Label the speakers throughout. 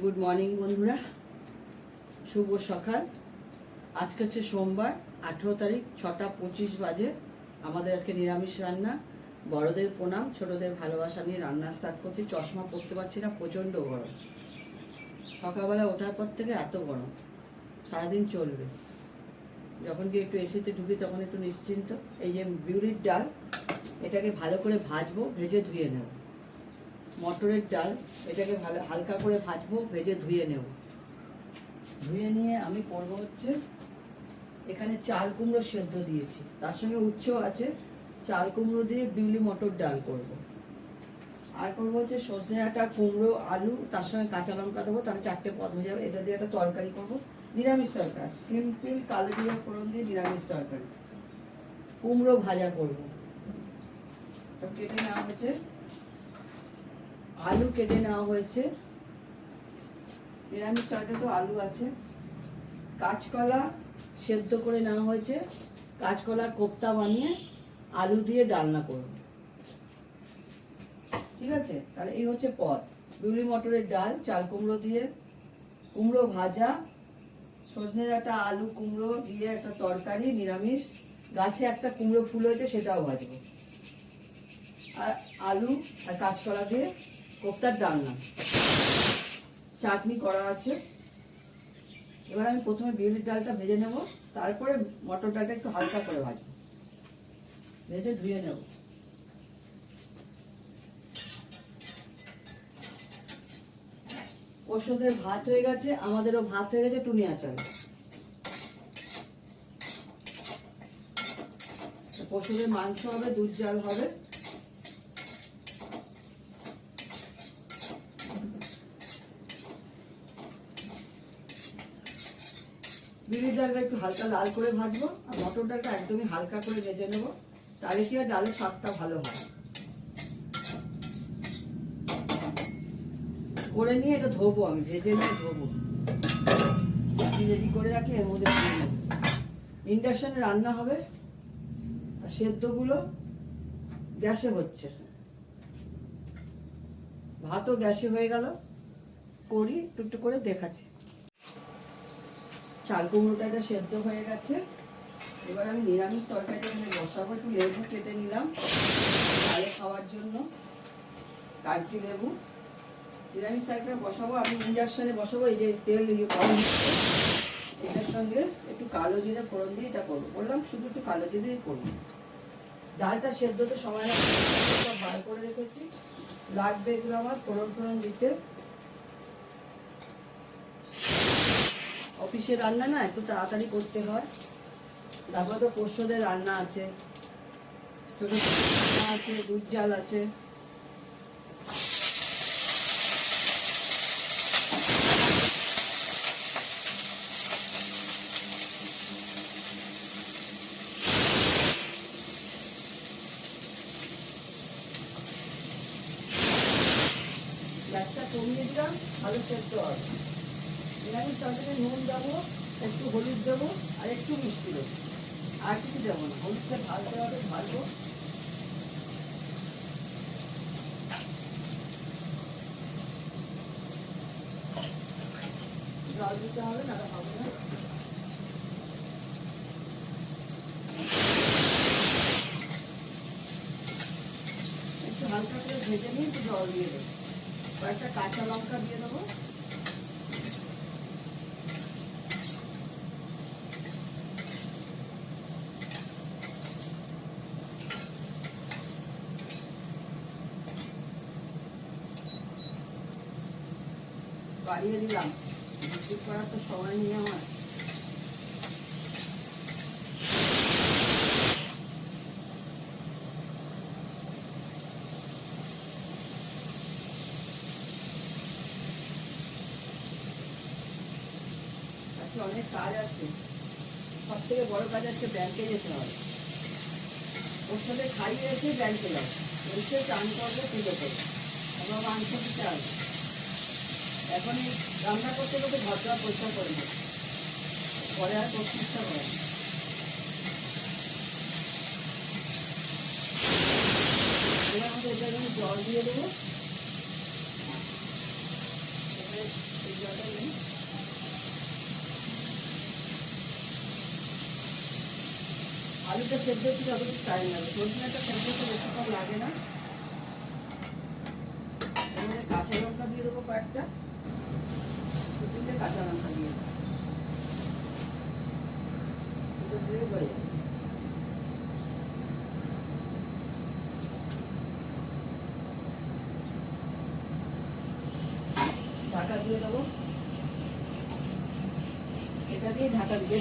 Speaker 1: Good morning বন্ধুরা, শুভ সকাল। আজকে হচ্ছে সোমবার, 18 তারিখ, 6টা 25 বাজে। আমাদের আজকে নিরামিষ রান্না। বড়দের প্রণাম, ছোটদের ভালোবাসা নিয়ে রান্না স্টার্ট করছি। চশমা পরতে পারছি না, প্রচণ্ড গরম। সকালবেলা ওঠার পর থেকে এত গরম, সারাদিন চলবে। যখন গিয়ে একটু এসিতে ঢুকি তখন একটু নিশ্চিন্ত। এই যে বিউলির ডাল, এটাকে ভালো করে ভাজবো, ভেজে ধুয়ে নেব। মটরের ডাল, এটাকে ভালো হালকা করে ভাজবো, ভেজে ধুয়ে নেব। ধুয়ে নিয়ে আমি করবো হচ্ছে, এখানে চাল কুমড়ো সেদ্ধ দিয়েছি, তার সঙ্গে উচ্চ আছে। চাল কুমড়ো দিয়ে বিউলি মটর ডাল করব। আর করবো হচ্ছে সজনে ডাঁটা, কুমড়ো, আলু, তার সঙ্গে কাঁচা লঙ্কা দেবো, তাহলে 4টে পদ হয়ে যাবে। এটা দিয়ে একটা তরকারি করবো, নিরামিষ তরকারি, সিম্পল কালো জিরা ফোড়ন দিয়ে নিরামিষ তরকারি। কুমড়ো ভাজা করবো। কেটে নেওয়া হয়েছে, আলু কেটে নেওয়া হয়েছে, নিরামিষ তরকারি তো আলু আছে। কাঁচকলা সেদ্ধ করে নেওয়া হয়েছে, কাঁচকলা কোপ্তা বানিয়ে আলু দিয়ে ডালনা করব। ঠিক আছে, তাহলে এই হচ্ছে পদ। বিউলি মটরের ডাল, চাল কুমড়ো দিয়ে, কুমড়ো ভাজা, সজনে ডাঁটা, আলু, কুমড়ো দিয়ে একটা তরকারি নিরামিষ। গাছে একটা কুমড়ো ফুল হয়েছে, সেটাও ভাজবো। আর আলু আর কাঁচকলা দিয়ে কোপ্তার ডালনা। চাটনি করা আছে। এবার আমি প্রথমে বিউলির ডালটা ভেজে নেব, তারপরে মটর ডালটা একটু হালকা করে ভাজবো, ভেজে ধুয়ে নেব। ওষুধের ভাত হয়ে গেছে, আমাদেরও ভাত হয়ে গেছে। টুনি আচার, পশুদের মাংস হবে, দুধ জাল হবে। বিউলির ডালটা একটু হালকা লাল করে ভাজবো, আর মটর ডালটা একদমই হালকা করে ভেজে নেবো, তাহলে কি হয়, ডালের স্বাদটা ভালো হয়। করে নিয়ে এটা ধোবো, আমি ভেজে নিয়ে ধোবো, রেডি করে রাখি। এর মধ্যে ইন্ডাকশনে রান্না হবে, আর সেদ্ধগুলো গ্যাসে হচ্ছে। ভাতও গ্যাসে হয়ে গেল, করি একটু একটু করে দেখাচ্ছি। চাল কুমড়োটা এটা সেদ্ধ হয়ে গেছে। এবার আমি নিরামিষ তরকারিটা এখানে বসাবো। একটু লেবু কেটে নিলাম ভালো খাওয়ার জন্য, কাগজি লেবু। নিরামিষ তরকারি বসাবো, আমি ইন্ডাকশনে বসাবো। এই যে তেল গরম হচ্ছে, এটার সঙ্গে একটু কালো জিরে ফোড়ন দিয়ে এটা করবো। বললাম শুধু একটু কালো জিরে করবো। ডালটা সেদ্ধতে সময় লাগবে, সব বার করে রেখেছি। লাগবে এগুলো আমার ফোড়ন দিতে। অফিসে রান্না না, একটু তাড়াতাড়ি করতে হয়। তারপর তো পোষ্যদের রান্না আছে, ছোট রান্না আছে, দুধ জাল আছে। গ্যাসটা কমিয়ে দিলাম, ভালো সেদ্ধ হবে। নিরামিষ তরকারিতে নুন দেবো, একটু হলুদ দেবো, আর একটু মিষ্টি দেবো, আর কিছু দেবো না। হলুদটা ঢালতে হবে, ঢালবো। জল দিতে হবে, না হবে না। একটু হালকা করে ভেজে নিয়ে একটু জল দিয়ে দেবো, কয়েকটা কাঁচা লঙ্কা দিয়ে দেবো। বাড়িয়ে দিলাম, বিক্রি করার তো সময় নিয়ে আমার। আজকে অনেক কাজ আছে, সব থেকে বড় কাজ আছে, ব্যাংকে যেতে হবে। ওর সাথে খাইয়ে এসে ব্যাংকে যাবো, এসে চান করবো, পুজো করবো, আমার মাংস দিতে হবে। এখন এই রান্না করতে করতে ঘর দোয়া পরিষ্কার করে দেবো, পরে আর করতে ইচ্ছা করে না। এবার আমাদের এটা জল দিয়ে দেবো। তাহলে এই জলটা নেই। আলুটা সেদ্ধ হচ্ছে যতটুকু টাইম লাগে, সজনেটা সেদ্ধ হতে বেশিক্ষণ লাগে না। এর মধ্যে কাঁচা লঙ্কা দিয়ে দেবো কয়েকটা, 2-3টে কাঁচা লঙ্কা দিয়ে দেবো, দিয়ে হয়ে যাবে। ঢাকা দিয়ে দেবো, এটা দিয়ে ঢাকা দিয়ে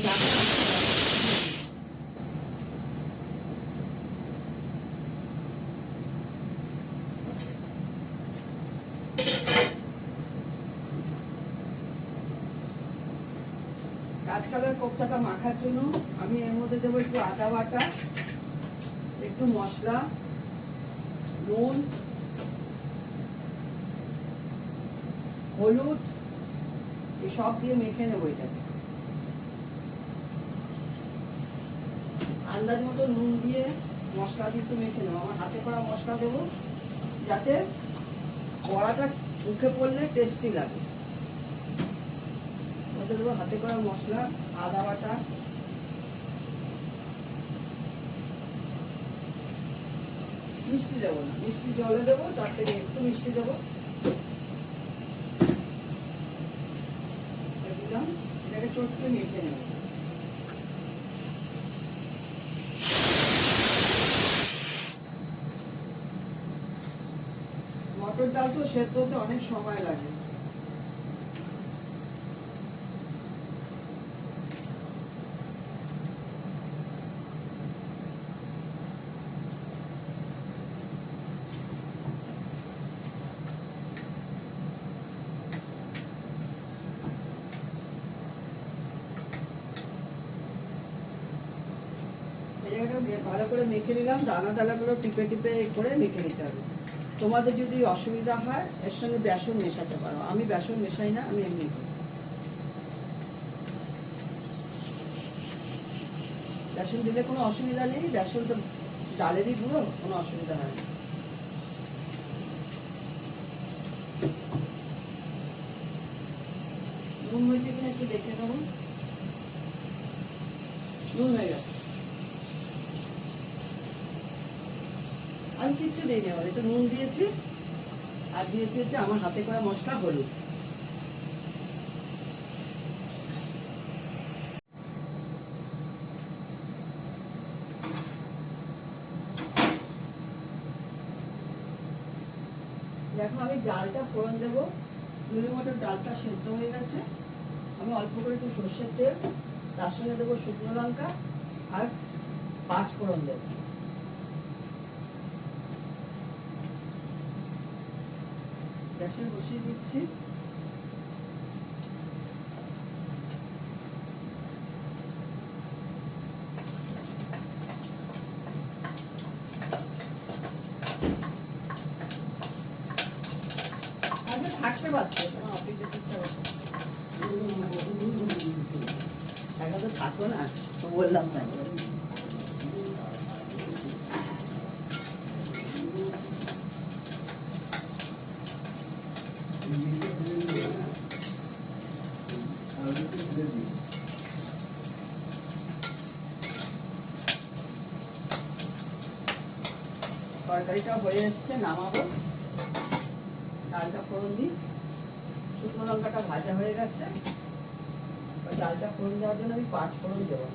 Speaker 1: কাঁচকলার কোপ্তাটা মাখার জন্য আমি এর মধ্যে দেবো একটু আদা বাটা, একটু মশলা, নুন, হলুদ, এই সব দিয়ে মেখে নেবো। এটাকে আন্দাজ মতো নুন দিয়ে মশলা দিয়ে একটু মেখে নেবো। আমার হাতে করা মশলা দেবো যাতে বড়াটা মুখে পড়লে টেস্টি লাগে। ওতে দেবো হাতে করা মশলা, আদা বাটা, মিষ্টি দেবো না, মিষ্টি জলে দেবো, তার থেকে একটু মিষ্টি দেবো, দিলাম। এটাকে চটকে মেখে নেব। মটর ডাল তো সেদ্ধ হতে অনেক সময় লাগে। ভালো করে মেখে নিলাম, দানা দানাগুলো টিপে টিপে করে মেখে নিতে হবে। তোমাদের যদি অসুবিধা হয় এর সঙ্গে বেসন মেশাতে পারো, আমি বেসন মেশাই না, আমি এমনি করি। বেসন দিলে কোনো অসুবিধা নেই, বেসন তো ডালেরই গুঁড়ো, কোনো অসুবিধা হয় না। নুন হয়েছে কিনা একটু দেখে নেবো। নুন হয়ে গেছে, আমি কিচ্ছু দিই না, একটু নুন দিয়েছি আর দিয়েছি হচ্ছে আমার হাতে করা মশলা, হলুদ। দেখো আমি ডালটা ফোড়ন দেবো, নুনি মটর ডালটা সেদ্ধ হয়ে গেছে। আমি অল্প করে একটু সর্ষের তেল, তার সঙ্গে দেবো শুকনো লঙ্কা আর 5 ফোড়ন দেবো। গ্যাসে বসিয়ে দিচ্ছি। আগে থাকতে পারছো, তোমার অফিস যেতে ইচ্ছা করছে, এখন তো থাকো না, তো বললাম না। তরকারিটা হয়ে এসছে, নামাবো। ডালটা ফোড়ন দিই, শুকনো লঙ্কাটা ভাজা হয়ে গেছে। ওই ডালটা ফোড়ন দেওয়ার জন্য আমি 5 ফোড়ন দেবো।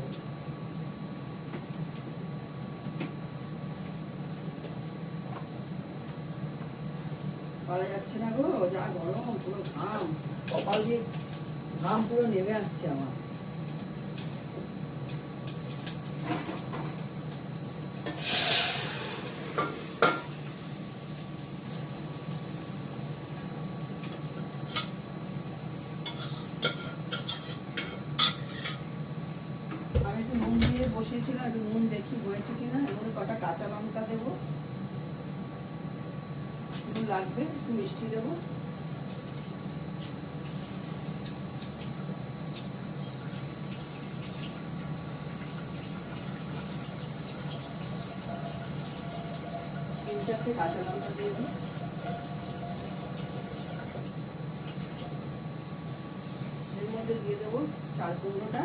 Speaker 1: পারা যাচ্ছে না গো, যা গরম, পুরো ঘাম, কপাল দিয়ে ঘাম পুরো নেমে আসছে আমার। আমি একটু নুন দিয়ে বসিয়েছিলাম, একটু নুন দেখি হয়েছে কিনা। এর মধ্যে কটা কাঁচা লঙ্কা দেবো, একটু লাগবে, একটু মিষ্টি দেবো। চারটে কাঁচা লঙ্কা দিয়ে দিই। মধ্যে দিয়ে দেবো চাল কুমড়োটা,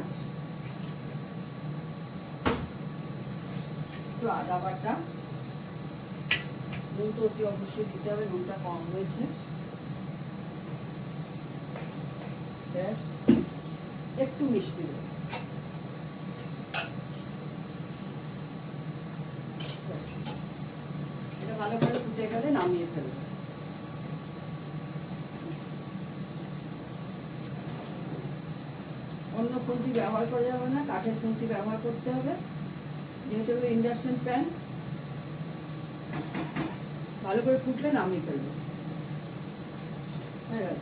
Speaker 1: একটু আদা বাটা, নুন তো অতি অবশ্যই দিতে হবে, নুনটা কম হয়েছে, ব্যাস একটু মিষ্টি দেবো, এটা ভালো করে ফুটে গেলে নামিয়ে ফেলবো। অন্য খুন্তি ব্যবহার করা যাবে না, কাঠের খুন্তি ব্যবহার করতে হবে, যেহেতু এগুলো ইন্ডাকশন প্যান। ভালো করে ফুটলে নামিয়ে ফেলবো। হয়ে গেল।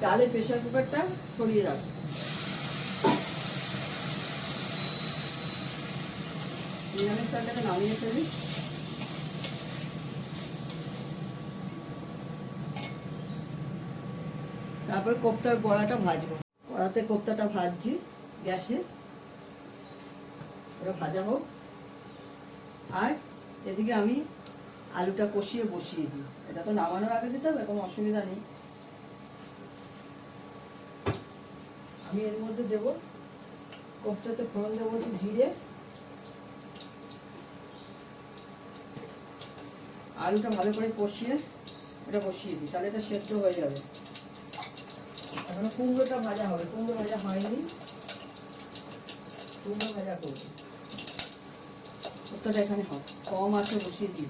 Speaker 1: ডালের প্রেশার কুকারটা সরিয়ে রাখবো। নিরামিষ তরকারিটা নামিয়ে ফেলি। তারপর কোপ্তার বড়াটা ভাজবো। কড়াতে কোপ্তাটা ভাজছি গ্যাসে, ওটা ভাজা হোক। আর এদিকে আমি আলুটা কষিয়ে বসিয়ে দিই। এটা তো নামানোর আগে দিতে হবে, কোনো অসুবিধা নেই। আমি এর মধ্যে দেবো, কোপ্তাতে ফোড়ন দেবো হচ্ছে জিরে, আলুটা ভালো করে কষিয়ে এটা বসিয়ে দিই, তাহলে এটা সেদ্ধ হয়ে যাবে। এখন কুমড়োটা ভাজা হবে, কুমড়ো ভাজা হয়নি, কুমড়ো ভাজা করবো। কোপ্তাটা এখানে হবে, কম আছে বসিয়ে দিই।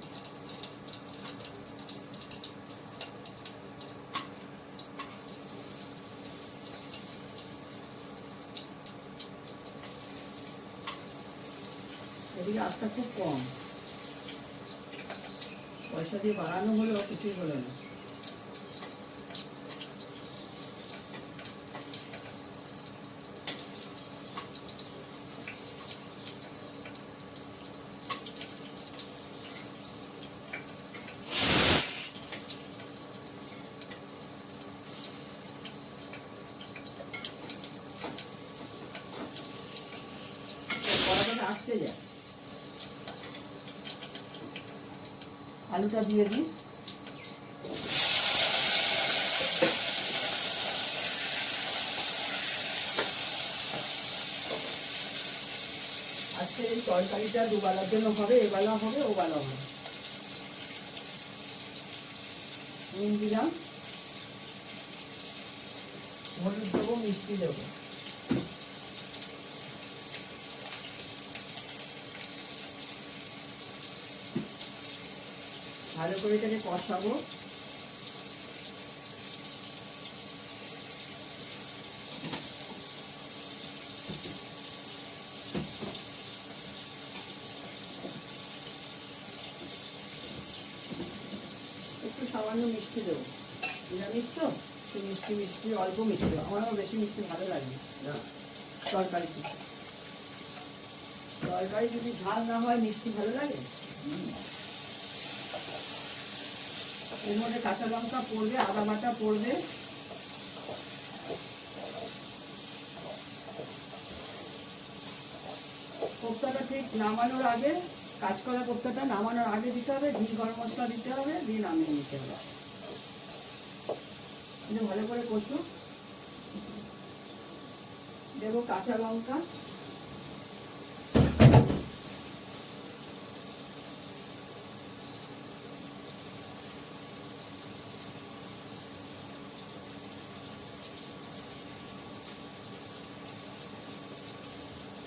Speaker 1: এদিকে আস্তা খুব কম, পয়সা দিয়ে বাড়ানো হলেও কিছুই হলো না। আসতে যায়, আলুটা দিয়ে দিই। আজকে এই তরকারিটা দুবেলার জন্য হবে, এবেলা হবে, ওবেলা হবে। নুন দিলাম, হলুদ দেবো, মিষ্টি দেবো। ভালো করে এটাকে কষাবো। একটু সামান্য মিষ্টি দেবো, নিরামিষ তো একটু মিষ্টি মিষ্টি, অল্প মিষ্টি দেবো। আমার আবার বেশি মিষ্টি ভালো লাগে না তরকারিতে। তরকারি যদি ঝাল না হয় মিষ্টি ভালো লাগে। এর মধ্যে কাঁচা লঙ্কা পড়বে, আদা বাটা পড়বে, কোপ্তাটা ঠিক নামানোর আগে, কাঁচকলা কোপ্তাটা নামানোর আগে দিতে হবে, ঘি গরম মশলা দিতে হবে, দিয়ে নামিয়ে নিতে হবে। ভালো করে কষু, দেবো কাঁচা লঙ্কা,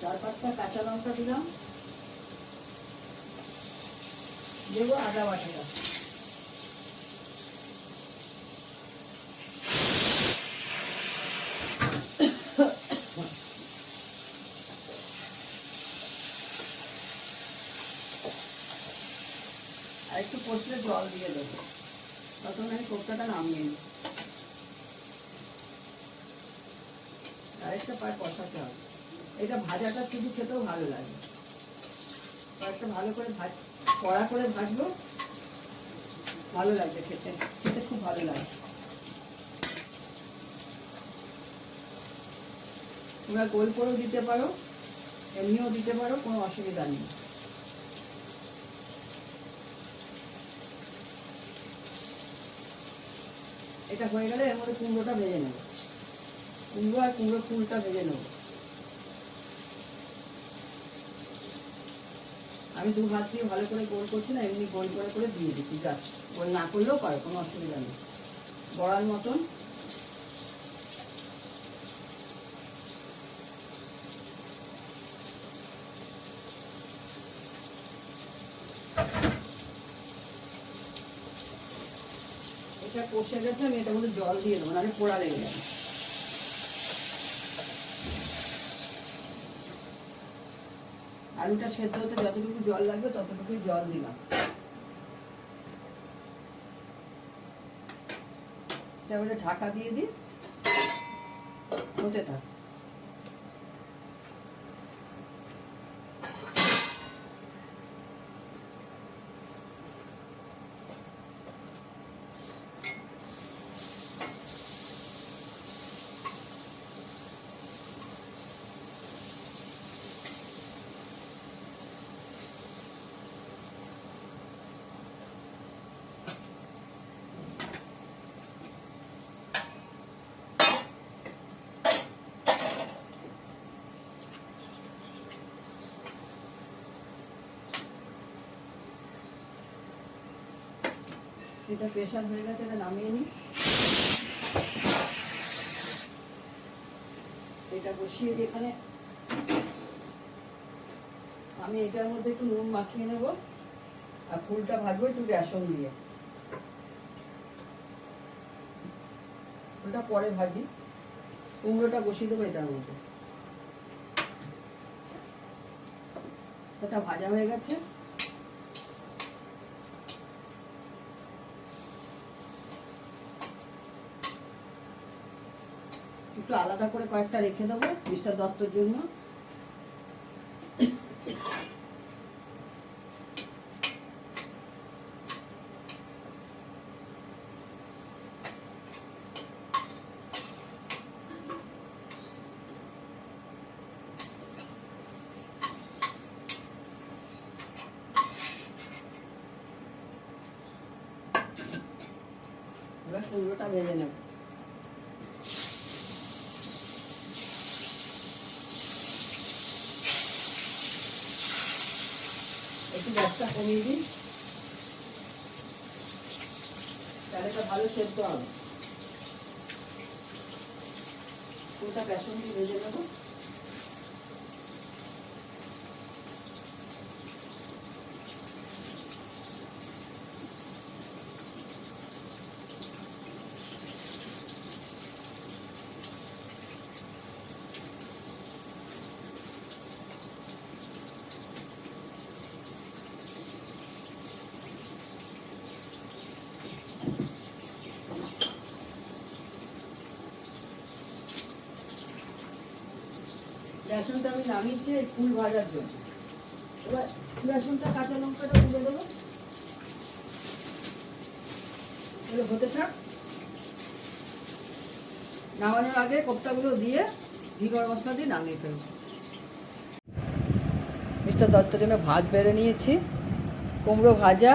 Speaker 1: চার পাঁচটা কাঁচা লঙ্কা দিলাম, দেবো আদা বাটাটা, আর একটু কষলে জল দিয়ে দেবো। তখন আমি কোপ্তাটা নামিয়ে নিই। আরেকটা পার কষাতে হবে। এটা ভাজাটা শুধু খেতেও ভালো লাগে, কয়েকটা ভালো করে কড়া করে ভাজবো, ভালো লাগবে খেতে, খেতে খুব ভালো লাগে। তোমরা গোল করেও দিতে পারো, এমনিও দিতে পারো, কোনো অসুবিধা নেই। এটা হয়ে গেলে এর মধ্যে কুমড়োটা ভেজে নেব। কুমড়ো আর কুমড়ো ফুলটা ভেজে নেব। আমি দু হাত দিয়ে ভালো করে গোল করছি না, এমনি গোল করে করে দিয়ে দিচ্ছি, জাস্ট গোল না করলেও পারে, কোনো অসুবিধা নেই। বড়ার মতন এটা কষে গেছে, আমি এটার মধ্যে জল দিয়ে দেবো, নাহলে পোড়া লেগে যাবে। আলুটা সেদ্ধ হতে যতটুকু জল লাগবে ততটুকুই জল দিলাম। তারপরে ঢাকা দিয়ে দিই, হতে থাক। এটা প্রেশার হয়ে গেছে, এটা নামিয়ে নিই। এটা বসিয়ে দিই এখানে। আমি এটার মধ্যে একটু নুন মাখিয়ে নেব, আর ফুলটা ভাজবো একটু বেসন দিয়ে। ফুলটা পরে ভাজি, কুমড়োটা বসিয়ে দেবো এটার মধ্যে। এটা ভাজা হয়ে গেছে। একটু আলাদা করে কয়েকটা রেখে দেবো মিস্টার দত্তর জন্য। এবার কুমড়োটা ভেজে নেব। একটু গ্যাসটা কমিয়ে দিই, তাহলে তো ভালো সেদ্ধ হবে। ফুলটা বেসন দিয়ে ভেজে নেবো। বেসনটা আমি নামিয়েছি এই ফুল ভাজার জন্য। এবার বেসনটা কাঁচা লঙ্কাটা তুলে দেবো, এগুলো হতে থাক। নামানোর আগে কোপ্তাগুলো দিয়ে ঘি গরম মশলা দিয়ে নামিয়ে ফেলবো। মিস্টার দত্তর জন্য ভাত বেড়ে নিয়েছি, কুমড়ো ভাজা,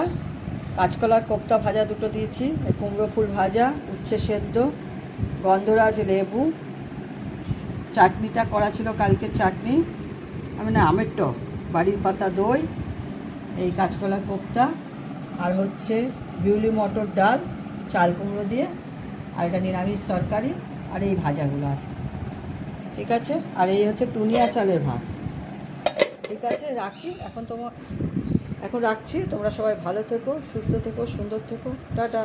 Speaker 1: কাঁচকলার কোপ্তা ভাজা দুটো দিয়েছি, কুমড়ো ফুল ভাজা, উচ্ছে সেদ্ধ, গন্ধরাজ লেবু, চাটনিটা করা ছিল কালকের চাটনি, মানে আমের টক, বাড়ির পাতা দই, এই কাঁচকলার কোপ্তা, আর হচ্ছে বিউলি মটর ডাল চাল কুমড়ো দিয়ে, আর এটা নিরামিষ তরকারি, আর এই ভাজাগুলো আছে। ঠিক আছে, আর এই হচ্ছে টুনিয়া চালের ভাত। ঠিক আছে, রাখি এখন। এখন রাখছি, তোমরা সবাই ভালো থেকো, সুস্থ থেকো, সুন্দর থেকো, টাটা।